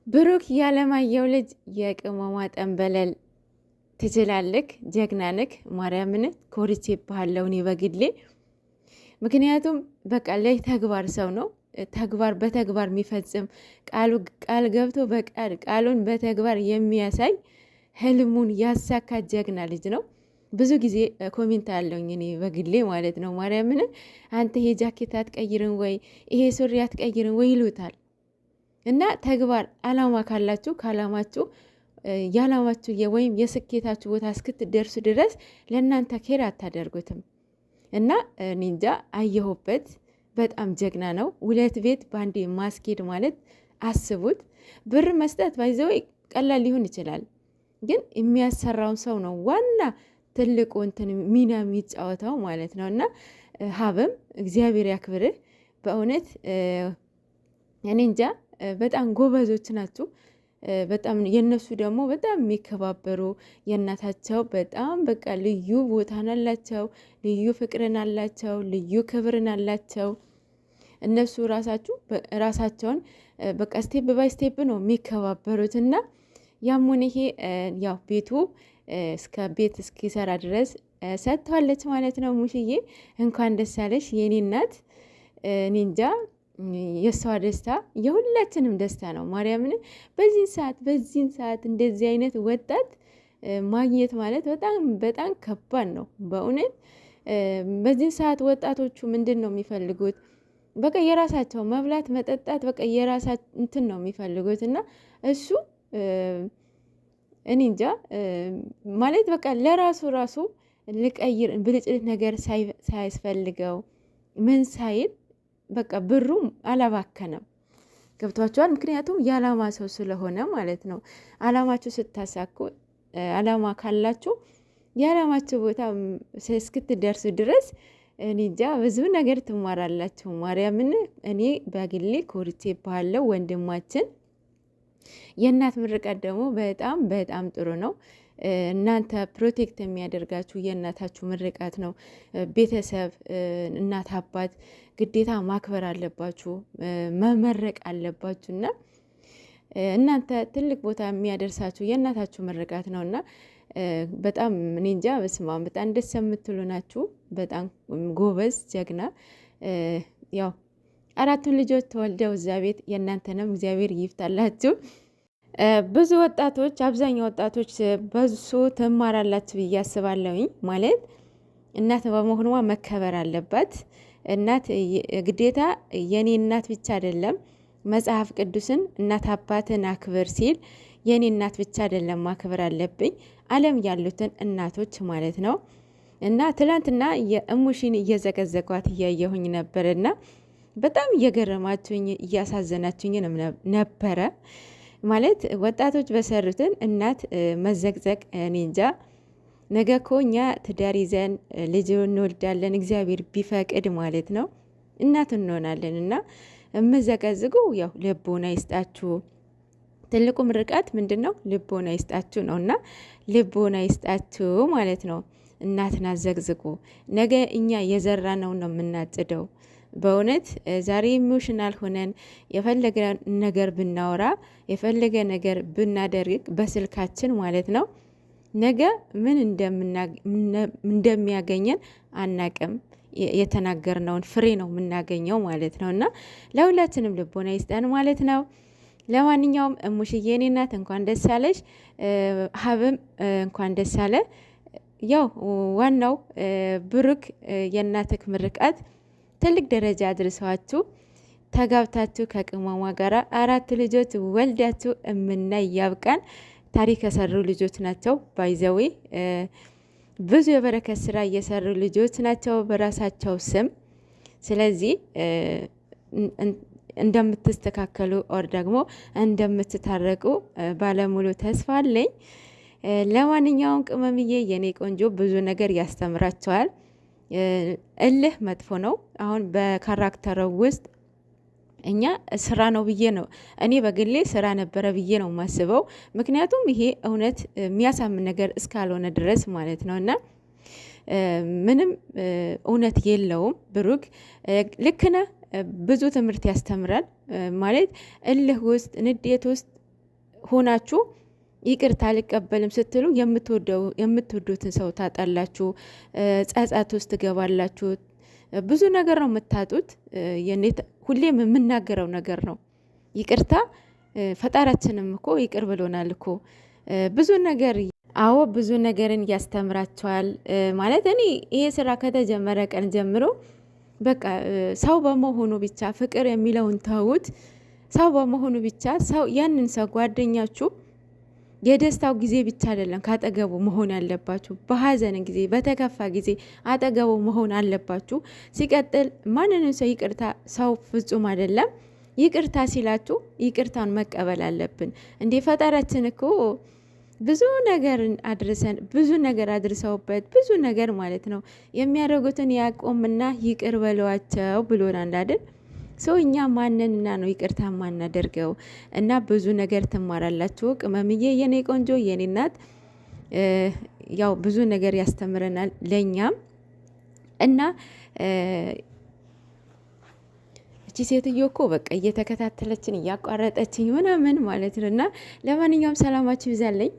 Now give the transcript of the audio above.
ብሩክ ያለማየሁ ልጅ የቅመሟ ጠንበለል ትችላለክ፣ ጀግናንክ። ማርያምን ኮርቼ ባለው እኔ በግሌ ምክንያቱም በቃ ላይ ተግባር ሰው ነው። ተግባር በተግባር የሚፈጽም ቃል ገብቶ ቃሉን በተግባር የሚያሳይ ህልሙን ያሳካ ጀግና ልጅ ነው። ብዙ ጊዜ ኮሜንት አለውኝ እኔ በግሌ ማለት ነው። ማርያምን አንተ ይሄ ጃኬት አትቀይርን ወይ ይሄ ሱሪ አትቀይርን ወይ ይሉታል። እና ተግባር አላማ ካላችሁ ከአላማችሁ የአላማችሁ ወይም የስኬታችሁ ቦታ እስክትደርሱ ድረስ ለእናንተ ኬር አታደርጉትም። እና ኒንጃ አየሁበት። በጣም ጀግና ነው። 2 ቤት በአንዴ ማስኬድ ማለት አስቡት። ብር መስጠት ባይዘው ቀላል ሊሆን ይችላል፣ ግን የሚያሰራውን ሰው ነው ዋና ትልቁ እንትን ሚና የሚጫወተው ማለት ነው። እና ሀብም እግዚአብሔር ያክብርህ በእውነት እኔ እንጃ በጣም ጎበዞች ናችሁ። በጣም የነሱ ደግሞ በጣም የሚከባበሩ የእናታቸው በጣም በቃ ልዩ ቦታን አላቸው፣ ልዩ ፍቅርን አላቸው፣ ልዩ ክብርን አላቸው። እነሱ ራሳቸውን በቃ ስቴፕ ባይ ስቴፕ ነው የሚከባበሩት። እና ያሙን ይሄ ያው ቤቱ እስከ ቤት እስኪሰራ ድረስ ሰጥቷለች ማለት ነው። ሙሽዬ እንኳን ደስ ያለሽ የኔ እናት። ኒንጃ የሷ ደስታ የሁላችንም ደስታ ነው። ማርያምን በዚህን ሰዓት እንደዚህ አይነት ወጣት ማግኘት ማለት በጣም በጣም ከባድ ነው በእውነት። በዚህ ሰዓት ወጣቶቹ ምንድን ነው የሚፈልጉት? በቃ የራሳቸው መብላት መጠጣት፣ በቃ የራሳቸው እንትን ነው የሚፈልጉት። እና እሱ እኔ እንጃ ማለት በቃ ለራሱ ልቀይር ብልጭልጭ ነገር ሳያስፈልገው ምን ሳይል በቃ ብሩ አላባከነም። ገብቷቸዋል። ምክንያቱም የዓላማ ሰው ስለሆነ ማለት ነው። ዓላማችሁ ስታሳኩ፣ ዓላማ ካላችሁ የዓላማችሁ ቦታ እስክትደርሱ ድረስ እንጃ ብዙ ነገር ትማራላችሁ። ማርያምን እኔ በግሌ ኮርቼ ባለው ወንድማችን የእናት ምርቃት ደግሞ በጣም በጣም ጥሩ ነው። እናንተ ፕሮቴክት የሚያደርጋችሁ የእናታችሁ ምርቃት ነው። ቤተሰብ፣ እናት አባት ግዴታ ማክበር አለባችሁ፣ መመረቅ አለባችሁ። እና እናንተ ትልቅ ቦታ የሚያደርሳችሁ የእናታችሁ ምርቃት ነው። እና በጣም እኔ እንጃ በስማም በጣም ደስ የምትሉ ናችሁ። በጣም ጎበዝ ጀግና። ያው 4 ልጆች ተወልደው እዛ ቤት የእናንተንም እግዚአብሔር ይፍታላችሁ። ብዙ ወጣቶች አብዛኛው ወጣቶች በሱ ትማራላችሁ ብዬ አስባለሁኝ። ማለት እናት በመሆኗ መከበር አለባት። እናት ግዴታ የኔ እናት ብቻ አይደለም፣ መጽሐፍ ቅዱስን እናት አባትን አክብር ሲል የኔ እናት ብቻ አይደለም ማክበር አለብኝ፣ ዓለም ያሉትን እናቶች ማለት ነው። እና ትላንትና የእሙሽን እየዘቀዘቋት እያየሁኝ ነበርና በጣም እየገረማችሁኝ እያሳዘናችሁኝ ነበረ። ማለት ወጣቶች በሰሩትን እናት መዘቅዘቅ እኔ እንጃ። ነገ እኮ እኛ ትዳር ይዘን ልጅ እንወልዳለን እግዚአብሔር ቢፈቅድ ማለት ነው፣ እናት እንሆናለን። እና የምዘቀዝቁ ያው ልቦና ይስጣችሁ። ትልቁ ምርቃት ምንድን ነው? ልቦና ይስጣችሁ ነው። እና ልቦና ይስጣችሁ ማለት ነው። እናትን አዘቅዝቁ። ነገ እኛ የዘራ ነው የምናጭደው። በእውነት ዛሬ ኢሞሽናል ሆነን የፈለገ ነገር ብናወራ የፈለገ ነገር ብናደርግ በስልካችን ማለት ነው፣ ነገ ምን እንደሚያገኘን አናቅም። የተናገርነውን ፍሬ ነው የምናገኘው ማለት ነው። እና ለሁላችንም ልቦና ይስጠን ማለት ነው። ለማንኛውም እሙሽዬ የኔ እናት እንኳን ደስ ያለሽ፣ ሀብም እንኳን ደስ ያለ። ያው ዋናው ብሩክ የእናትክ ምርቃት ትልቅ ደረጃ አድርሰዋችሁ ተጋብታችሁ ከቅመሟ ጋር 4 ልጆች ወልዳችሁ እምናይ ያብቃን። ታሪክ የሰሩ ልጆች ናቸው። ባይዘዌ ብዙ የበረከት ስራ እየሰሩ ልጆች ናቸው በራሳቸው ስም። ስለዚህ እንደምትስተካከሉ ኦር ደግሞ እንደምትታረቁ ባለሙሉ ተስፋ አለኝ። ለማንኛውም ቅመምዬ የኔ ቆንጆ ብዙ ነገር ያስተምራቸዋል። እልህ መጥፎ ነው። አሁን በካራክተሩ ውስጥ እኛ ስራ ነው ብዬ ነው እኔ በግሌ ስራ ነበረ ብዬ ነው የማስበው። ምክንያቱም ይሄ እውነት የሚያሳምን ነገር እስካልሆነ ድረስ ማለት ነው። እና ምንም እውነት የለውም። ብሩክ ልክ ነህ፣ ብዙ ትምህርት ያስተምራል ማለት እልህ ውስጥ ንዴት ውስጥ ሆናችሁ ይቅርታ አልቀበልም ስትሉ የምትወዱትን ሰው ታጣላችሁ፣ ጸጸት ውስጥ ትገባላችሁ። ብዙ ነገር ነው የምታጡት። ሁሌም የምናገረው ነገር ነው። ይቅርታ ፈጣራችንም እኮ ይቅር ብሎናል እኮ ብዙ ነገር። አዎ ብዙ ነገርን ያስተምራቸዋል ማለት እኔ ይሄ ስራ ከተጀመረ ቀን ጀምሮ በቃ ሰው በመሆኑ ብቻ ፍቅር የሚለውን ተውት። ሰው በመሆኑ ብቻ ሰው ያንን ሰው ጓደኛችሁ የደስታው ጊዜ ብቻ አይደለም ካጠገቡ መሆን ያለባችሁ፣ በሀዘን ጊዜ በተከፋ ጊዜ አጠገቡ መሆን አለባችሁ። ሲቀጥል ማንንም ሰው ይቅርታ፣ ሰው ፍጹም አይደለም። ይቅርታ ሲላችሁ ይቅርታን መቀበል አለብን። እንዴ ፈጣሪያችን እኮ ብዙ ነገር አድርሰን ብዙ ነገር አድርሰውበት ብዙ ነገር ማለት ነው የሚያደርጉትን ያቆምና ይቅር በሏቸው ብሎናል አይደል? ሰው እኛ ማንንና ነው ይቅርታ ማናደርገው? እና ብዙ ነገር ትማራላችሁ። ቅመምዬ የኔ ቆንጆ የኔ እናት ያው ብዙ ነገር ያስተምረናል ለኛም እና እቺ ሴትዮ እኮ በቃ እየተከታተለችን እያቋረጠችኝ ምናምን ማለት ነው። እና ለማንኛውም ሰላማችሁ ይብዛልኝ።